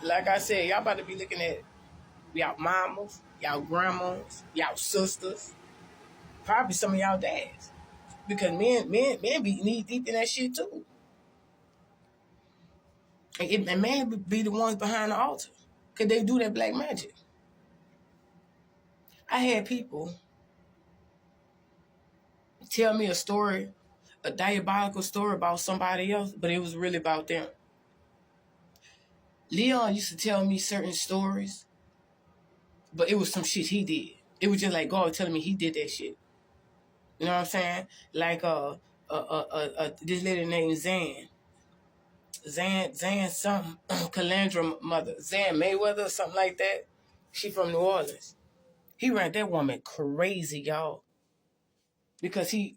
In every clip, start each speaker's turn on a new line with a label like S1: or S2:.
S1: like I said, y'all about to be looking at y'all mamas, y'all grandmas, y'all sisters, probably some of y'all dads. Because men be knee deep in that shit too. And men be the ones behind the altar. Because they do that black magic. I had people tell me a story, a diabolical story about somebody else, but it was really about them. Leon used to tell me certain stories, but it was some shit he did. It was just like God telling me he did that shit. You know what I'm saying? Like this lady named Zan something, Calandra mother, Zan Mayweather or something like that. She from New Orleans. He ran that woman crazy, y'all, because he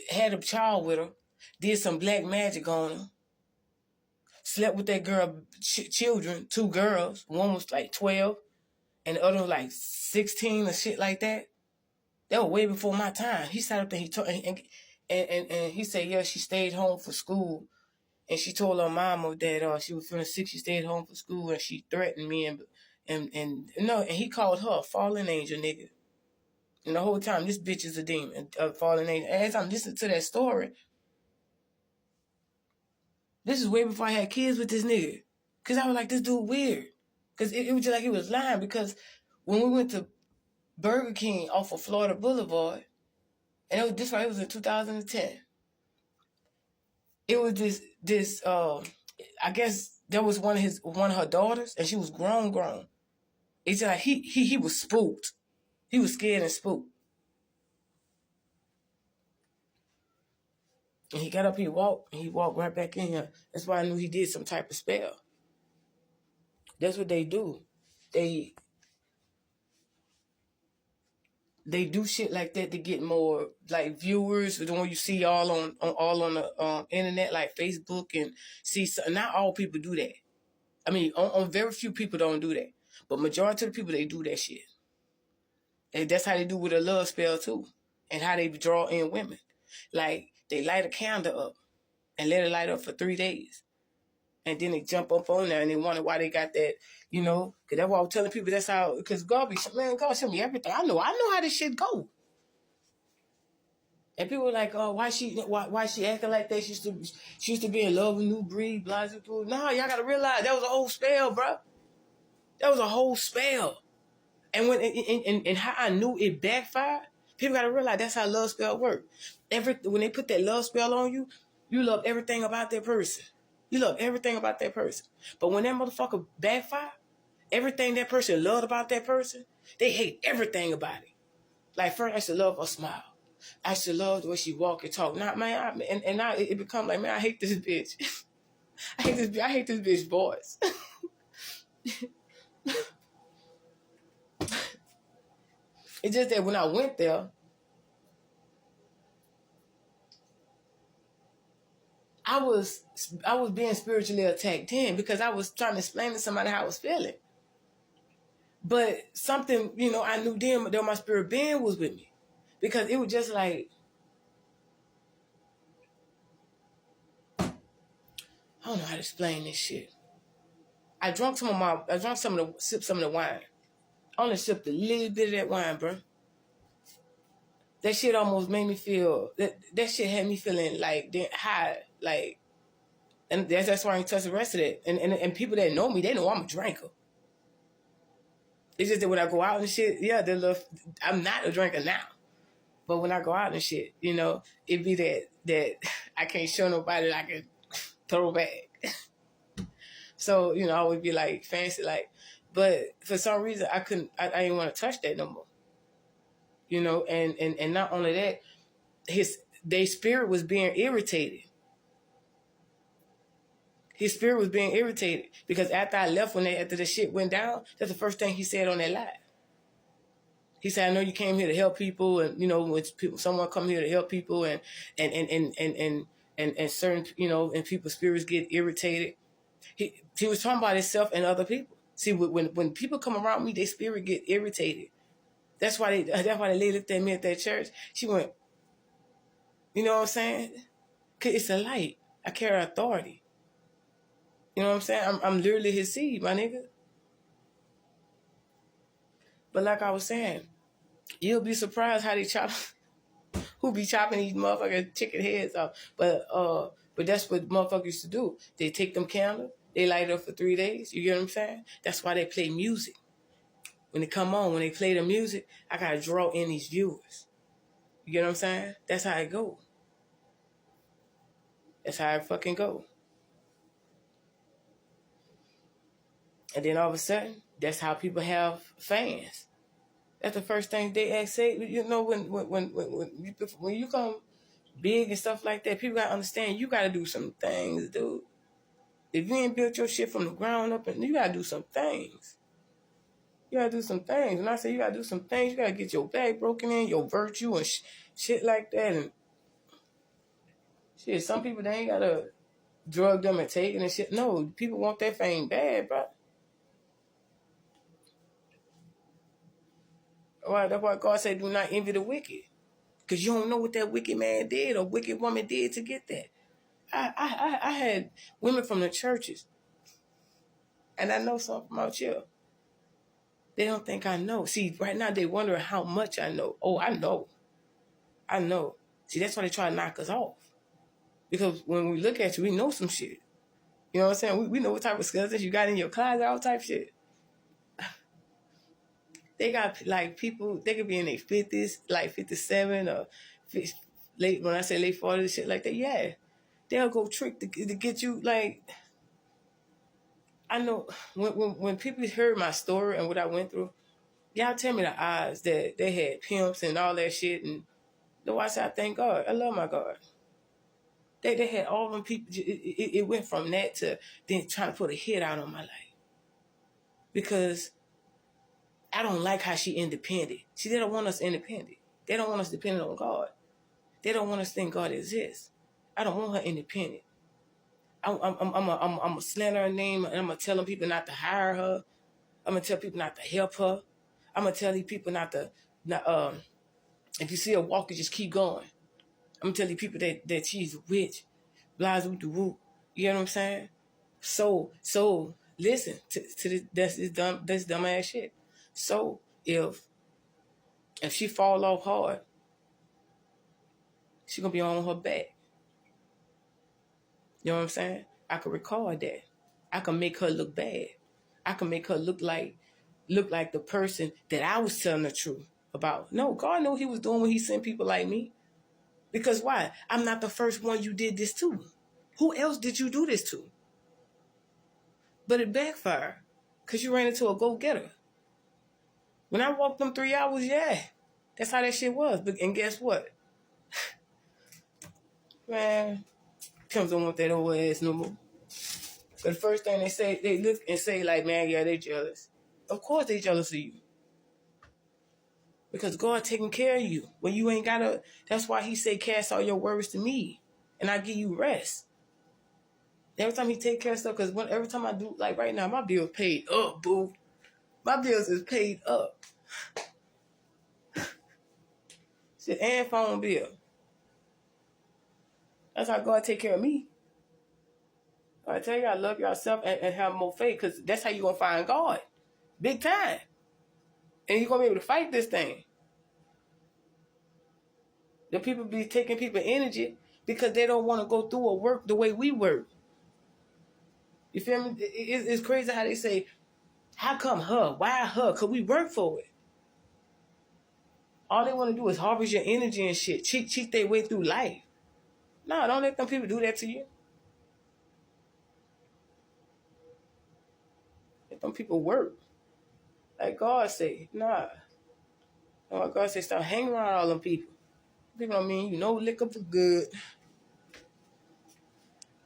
S1: had a child with her, did some black magic on her, slept with that girl, children, two girls. One was like 12, and the other was like 16 or shit like that. That was way before my time. He sat up there, he told, and he said, yeah, she stayed home for school, and she told her mama that she was feeling sick. She stayed home for school, and she threatened me, and he called her a fallen angel, nigga. And the whole time, this bitch is a demon, a fallen angel. And as I'm listening to that story, this is way before I had kids with this nigga. Because I was like, this dude weird. Because it was just like he was lying. Because when we went to Burger King off of Florida Boulevard, and it was in 2010. It was this I guess that was one of her daughters, and she was grown. It's just like he was spooked. He was scared and spooked. And he got up, he walked right back in here. That's why I knew he did some type of spell. That's what they do. They do shit like that to get more like viewers. The one you see all on the internet, like Facebook, and see. Not all people do that. I mean, on very few people don't do that, but majority of the people, they do that shit. And that's how they do with a love spell too, and how they draw in women. Like they light a candle up and let it light up for 3 days, and then they jump up on there and they wonder why they got that. Because that's why I was telling people that's how. Because God show me everything. I know how this shit go. And people were like, oh, why she acting like that? She used to be in love with New Breed, blah, blah, blah. No, y'all gotta realize that was a whole spell, bro. That was a whole spell. And and how I knew it backfired, people gotta realize that's how love spell work. When they put that love spell on you, you love everything about that person. You love everything about that person. But when that motherfucker backfire, everything that person loved about that person, they hate everything about it. Like first, I used to love her smile. I used to love the way she walk and talk. Not man, and now it become like, man, I hate this bitch. I hate this bitch voice. It's just that when I went there, I was being spiritually attacked then because I was trying to explain to somebody how I was feeling. But something, I knew then that my spirit being was with me. Because it was just like, I don't know how to explain this shit. I sipped some of the wine. I only sipped a little bit of that wine, bro. That shit almost made me feel, that shit had me feeling like high, like, and that's why I ain't touch the rest of that. And people that know me, they know I'm a drinker. It's just that when I go out and shit, yeah, I'm not a drinker now. But when I go out and shit, it be that I can't show nobody that I can throw back. So, I would be like fancy, like, but for some reason I didn't want to touch that no more. And not only that, their spirit was being irritated. His spirit was being irritated because after I left, after the shit went down, that's the first thing he said on that live. He said, "I know you came here to help people, and when someone come here to help people, and certain and people's spirits get irritated." He was talking about himself and other people. See, when people come around me, their spirit get irritated. That's why the lady looked at me at that church. She went, you know what I'm saying? 'Cause it's a light. I carry authority. You know what I'm saying? I'm literally his seed, my nigga. But like I was saying, you'll be surprised how they chop, who be chopping these motherfucking chicken heads off. But that's what motherfuckers used to do. They take them candles, they light it up for 3 days. You get what I'm saying? That's why they play music. When they come on, when they play the music, I gotta draw in these viewers. You get what I'm saying? That's how it go. That's how it fucking go. And then all of a sudden, that's how people have fans. That's the first thing they ask. Say, you know, when you come big and stuff like that, people gotta understand you gotta do some things, dude. If you ain't built your shit from the ground up, and you gotta do some things. You gotta do some things. When I say you gotta do some things, you gotta get your bag broken in, your virtue and shit like that. And shit, some people, they ain't gotta drug them and take it and shit. No, people want that fame bad, bro. That's why God said, do not envy the wicked. Because you don't know what that wicked man did or wicked woman did to get that. I had women from the churches, and I know some from out here. They don't think I know. See, right now they wondering how much I know. Oh, I know. I know. See, that's why they try to knock us off. Because when we look at you, we know some shit. You know what I'm saying? We know what type of skeletons you got in your closet, all type of shit. They got, like, people, they could be in their 50s, like 57 or late, when I say late 40s, shit like that, yeah. They'll go trick to get you, like, I know when people heard my story and what I went through, y'all tell me the odds that they had pimps and all that shit. And the why I say I thank God. I love my God. They had all them people. It went from that to then trying to put a hit out on my life. Because I don't like how she independent. See, they don't want us independent. They don't want us dependent on God. They don't want us to think God exists. I don't want her independent. I'm a slander her name, and I'm gonna tell them people not to hire her. I'm gonna tell people not to help her. I'm gonna tell these people not to. If you see her walking, just keep going. I'm gonna tell these people that she's a witch, blah woo woo. You know what I'm saying? So listen to this dumb ass shit. So if she fall off hard, she gonna be on her back. You know what I'm saying? I can record that. I can make her look bad. I can make her look like the person that I was telling the truth about. No, God knew he was doing when he sent people like me. Because why? I'm not the first one you did this to. Who else did you do this to? But it backfired. Because you ran into a go-getter. When I walked them 3 hours, yeah. That's how that shit was. And guess what? Man, pimps don't want that old ass no more. But the first thing they say, they look and say like, man, yeah, they jealous. Of course they jealous of you. Because God taking care of you. When you ain't gotta, that's why he say, cast all your worries to me. And I give you rest. Every time he take care of stuff, because every time I do, like right now, my bill's paid up, boo. My bills is paid up. Shit, and phone bill. That's how God take care of me. I tell you, I love yourself and have more faith, because that's how you going to find God. Big time. And you're going to be able to fight this thing. The people be taking people energy because they don't want to go through or work the way we work. You feel me? It's crazy how they say, how come her? Why her? Because we work for it. All they want to do is harvest your energy and shit. Cheat their way through life. No, don't let them people do that to you. Let them people work. Like God say, nah. Like God say, stop hanging around all them people. People don't mean you know liquor for good.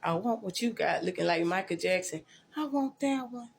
S1: I want what you got, looking like Michael Jackson. I want that one.